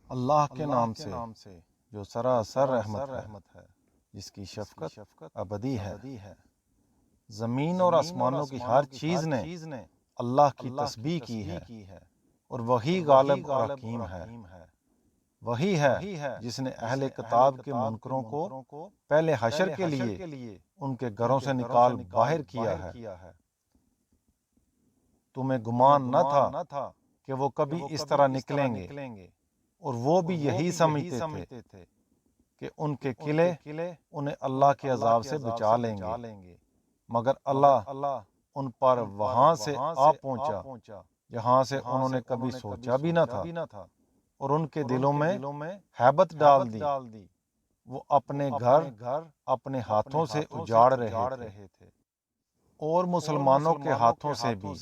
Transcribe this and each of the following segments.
اللہ کے نام سے جو سراسر رحمت ہے، جس کی شفقت ابدی ہے۔ زمین اور آسمانوں کی ہر چیز نے اللہ کی تسبیح کی ہے، اور وہی غالب اور حکیم ہے۔ وہی ہے جس نے اہل کتاب کے منکروں کو پہلے حشر کے لیے ان کے گھروں سے نکال باہر کیا ہے۔ تمہیں گمان نہ تھا کہ وہ کبھی اس طرح نکلیں گے، اور وہ بھی یہی سمجھتے تھے کہ ان کے قلعے انہیں اللہ کے عذاب سے بچا لیں گے، مگر اللہ ان پر وہاں سے آ پہنچا جہاں سے انہوں نے کبھی سوچا بھی نہ تھا، اور ان کے دلوں میں ہیبت ڈال دی۔ وہ اپنے گھر اپنے ہاتھوں سے اجاڑ رہے تھے، اور مسلمانوں کے ہاتھوں سے بھی۔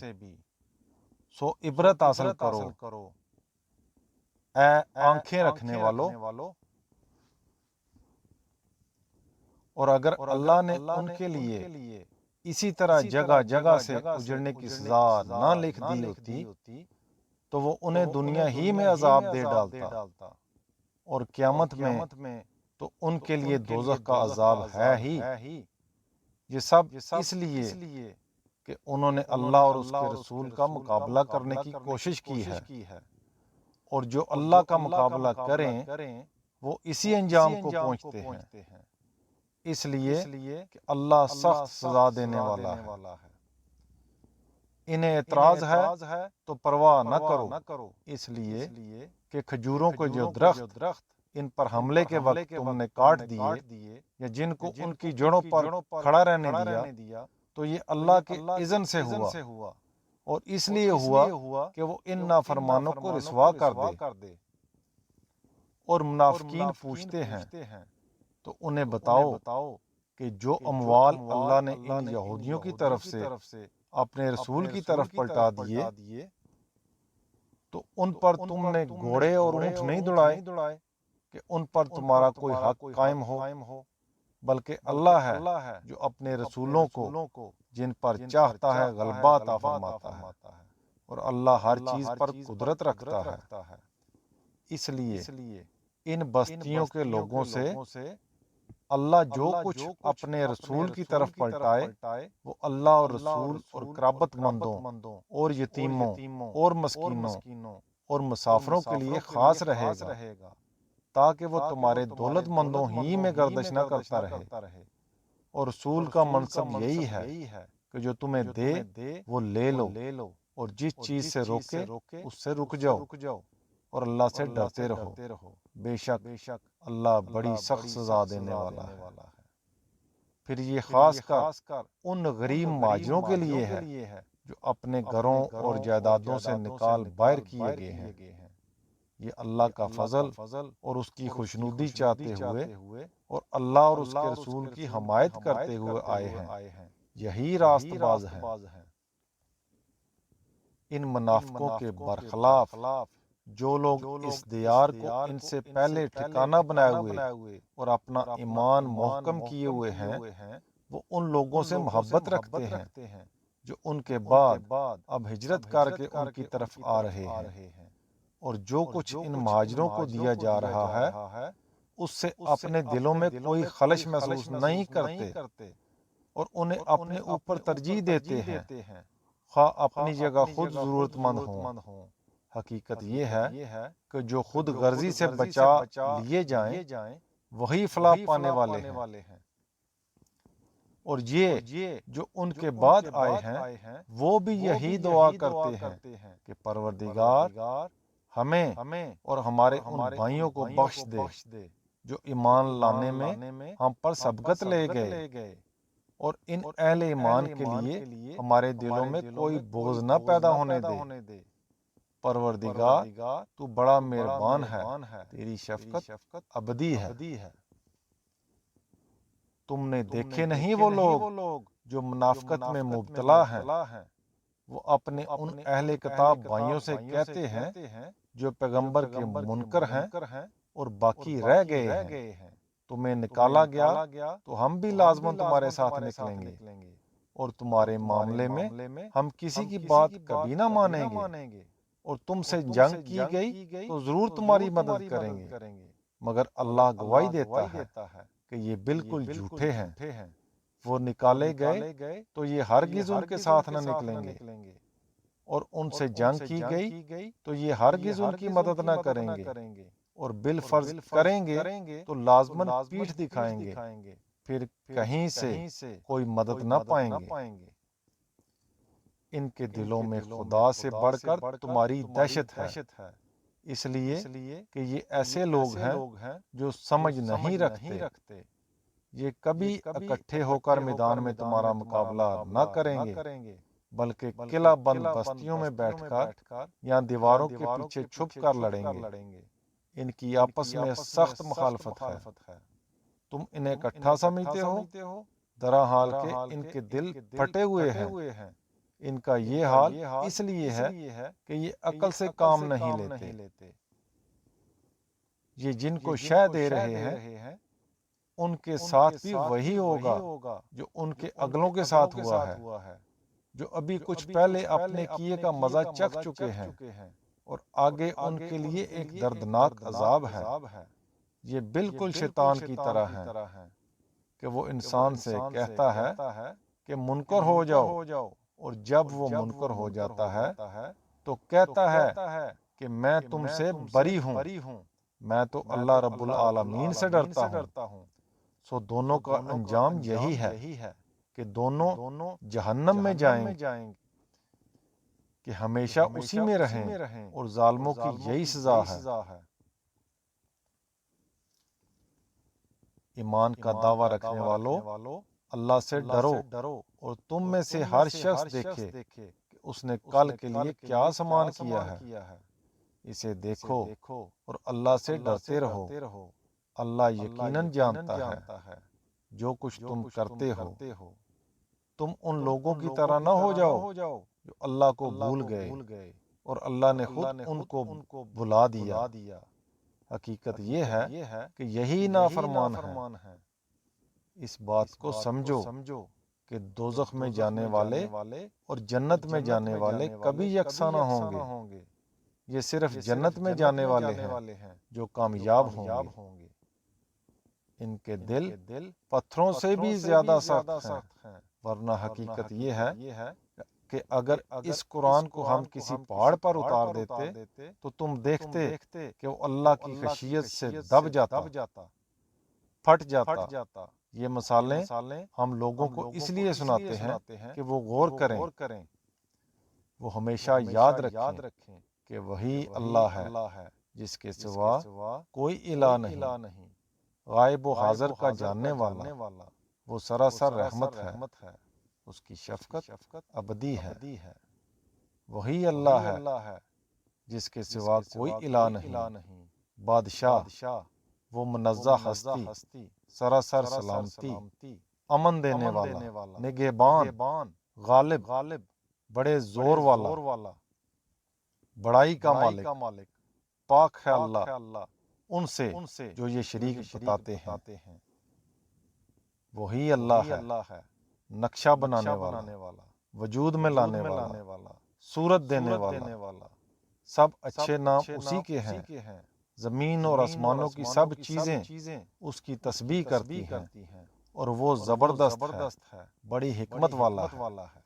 سو عبرت حاصل کرو اے آنکھیں رکھنے والو، اور اگر اللہ نے ان کے لیے اسی طرح جگہ جگہ سے اجڑنے کی سزا نہ لکھ دی ہوتی تو وہ انہیں دنیا ہی میں عذاب دے ڈالتا، اور قیامت میں تو ان کے لیے دوزخ کا عذاب ہے ہی۔ یہ سب اس لیے کہ انہوں نے اللہ اور اس کے رسول کا مقابلہ کرنے کی کوشش کی ہے، اور جو اللہ کا مقابلہ کریں وہ اسی انجام کو پہنچتے ہیں، اس لیے کہ اللہ سخت سزا دینے والا ہے۔ انہیں اعتراض ہے تو پرواہ نہ کرو، اس لیے کہ کھجوروں کے جو درخت ان پر حملے کے وقت تم نے کاٹ دیے، یا جن کو ان کی جڑوں پر کھڑا رہنے دیا، تو یہ اللہ کے اذن سے ہوا، اور اس لیے ہوا کہ وہ ان نافرمانوں کو رسوا کر دے۔ اور منافقین پوچھتے ہیں تو انہیں بتاؤ کہ جو اموال اللہ نے ان یہودیوں کی طرف سے اپنے رسول کی طرف پلٹا دیے، تو ان پر تم نے گھوڑے اور اونٹ نہیں دوڑائے کہ ان پر تمہارا کوئی حق قائم ہو، بلکہ اللہ ہے جو اپنے رسولوں کو جن پر چاہتا ہے غلبہ عطا فرماتا ہے، اور اللہ ہر چیز پر قدرت رکھتا ہے۔ اس لیے ان بستیوں کے لوگوں سے اللہ جو کچھ اپنے رسول کی طرف پلٹائے وہ اللہ اور رسول اور قرابت مندوں اور یتیموں اور مسکینوں اور مسافروں کے لیے خاص رہے گا، تاکہ وہ تمہارے دولت مندوں ہی میں گردش نہ کرتا رہے۔ اور رسول کا منصب یہی ہے کہ جو تمہیں دے وہ لے لو، اور جس چیز سے روکے اس سے رک جاؤ، اور اللہ سے ڈرتے رہو، بے شک اللہ بڑی سخت سزا دینے والا ہے۔ پھر یہ خاص کر ان غریب مہاجروں کے لیے ہے جو اپنے گھروں اور جائیدادوں سے نکال باہر کیے گئے ہیں۔ یہ اللہ کا فضل اور اس کی خوشنودی چاہتے ہوئے اور اللہ اور اس کے رسول کی حمایت کرتے ہوئے آئے ہیں، یہی راست باز ہیں۔ ان منافقوں کے برخلاف جو لوگ اس دیار کو ان سے پہلے ٹھکانہ بنائے ہوئے اور اپنا ایمان محکم کیے ہوئے ہیں، وہ ان لوگوں سے محبت رکھتے ہیں جو ان کے بعد اب ہجرت کر کے ان کی طرف آ رہے ہیں، اور جو کچھ ان مہاجروں کو دیا جا رہا ہے اس سے اپنے دلوں میں کوئی خلش محسوس نہیں کرتے، اور انہیں اپنے اوپر ترجیح دیتے ہیں، خواہ اپنی جگہ خود ضرورت مند ہوں۔ حقیقت یہ ہے کہ جو خود غرضی سے بچا لیے جائیں وہی فلاح پانے والے ہیں، اور یہ جو ان کے بعد آئے ہیں وہ بھی یہی دعا کرتے ہیں کہ پروردگار ہمیں اور ہمارے ان بھائیوں کو بخش دے جو ایمان لانے میں ہم پر سبقت لے گئے، اور ان اہل ایمان کے لیے ہمارے دلوں میں کوئی بغض نہ پیدا ہونے دے۔ پروردگار تو بڑا مہربان ہے، تیری شفقت ابدی ہے۔ تم نے دیکھے نہیں وہ لوگ جو منافقت میں مبتلا ہیں، وہ اپنے ان اہل کتاب بھائیوں سے کہتے ہیں جو پیغمبر کے منکر ہیں اور باقی رہ گئے ہیں، تمہیں نکالا گیا تو ہم بھی لازماً تمہارے ساتھ نکلیں گے، اور تمہارے معاملے میں ہم کسی کی بات کبھی نہ مانیں گے۔ اور تم سے جنگ کی گئی تو ضرور تمہاری مدد کریں گے، مگر اللہ گواہی دیتا ہے کہ یہ بالکل جھوٹے ہیں۔ وہ نکالے گئے تو یہ ہرگز ان کے ساتھ نہ نکلیں گے، اور ان سے جنگ کی گئی تو یہ ہرگز ان کی مدد نہ کریں گے، اور بالفرض کریں گے تو لازماً پیٹھ دکھائیں گے، پھر کہیں سے کوئی مدد نہ پائیں گے۔ ان کے دلوں میں خدا سے بڑھ کر تمہاری دہشت ہے، اس لیے کہ یہ ایسے لوگ ہیں جو سمجھ نہیں رکھتے۔ یہ کبھی اکٹھے ہو کر میدان میں تمہارا مقابلہ نہ کریں گے، بلکہ قلعہ بند بستیوں میں بیٹھ کر یا دیواروں کے پیچھے چھپ کر لڑیں گے۔ ان کی آپس میں سخت مخالفت ہے، تم انہیں اکٹھا سمجھتے ہو، درحال کہ ان کے دل پھٹے ہوئے ہیں۔ ان کا یہ حال اس لیے ہے کہ یہ عقل سے کام نہیں لیتے۔ یہ جن کو شے دے رہے ہیں ان کے ساتھ بھی وہی ہوگا جو ان کے اگلوں کے ساتھ ہوا ہے، جو ابھی کچھ پہلے اپنے کیے کا مزہ چکھ چکے ہیں، اور آگے ان کے لیے ایک دردناک عذاب ہے۔ یہ بالکل شیطان کی طرح ہے کہ وہ انسان سے کہتا ہے کہ منکر ہو جاؤ، اور جب وہ منکر ہو جاتا ہے تو کہتا ہے کہ میں تم سے بری ہوں، میں تو اللہ رب العالمین سے ڈرتا ہوں۔ سو دونوں کا انجام یہی ہے کہ دونوں جہنم میں جائیں گے کہ ہمیشہ اسی میں رہیں، اور ظالموں کی یہی سزا ہے۔ ایمان کا دعویٰ رکھنے والوں، اللہ سے ڈرو، اور تم میں سے ہر شخص دیکھے کہ اس نے کل کے لیے کیا سامان کیا ہے، اسے دیکھو اور اللہ سے ڈرتے رہو۔ اللہ یقیناً جانتا ہے جو کچھ تم کرتے ہو۔ تم ان لوگوں کی طرح نہ ہو جاؤ جو اللہ کو بھول گئے، اور اللہ نے خود ان کو بھلا دیا۔ حقیقت یہ ہے کہ یہی نافرمان ہے۔ اس بات کو سمجھو کہ دوزخ میں جانے والے اور جنت میں جانے والے کبھی یکساں نہ ہوں گے۔ یہ صرف جنت میں جانے والے ہیں جو کامیاب ہوں گے۔ ان کے دل پتھروں سے بھی زیادہ سخت ہیں، ورنہ حقیقت یہ ہے کہ اگر اس قرآن کو ہم کسی پہاڑ پر اتار دیتے تو تم دیکھتے کہ وہ اللہ کی خشیت سے دب جاتا، پھٹ جاتا۔ یہ مثالیں ہم لوگوں کو اس لیے سناتے ہیں کہ وہ غور کریں، وہ ہمیشہ یاد رکھیں کہ وہی اللہ ہے، جس کے سوا کوئی الہ نہیں، غائب و حاضر کا جاننے والا، وہ سراسر رحمت ہے، اس کی شفقت ابدی ہے۔ وہی اللہ ہے جس کے سوا کوئی الہ نہیں، بادشاہ، وہ منزہ ہستی، سراسر سلامتی، امن دینے والا، نگہبان، غالب، بڑے زور والا، بڑائی کا مالک، پاک ہے اللہ ان سے جو یہ شریک بتاتے ہیں۔ وہی اللہ ہے، نقشہ بنانے والا، وجود میں لانے والا، صورت دینے والا۔ سب اچھے نام اسی کے ہیں۔ زمین اور آسمانوں کی سب چیزیں اس کی تسبیح کرتی ہیں، اور وہ زبردست ہے، بڑی حکمت والا ہے۔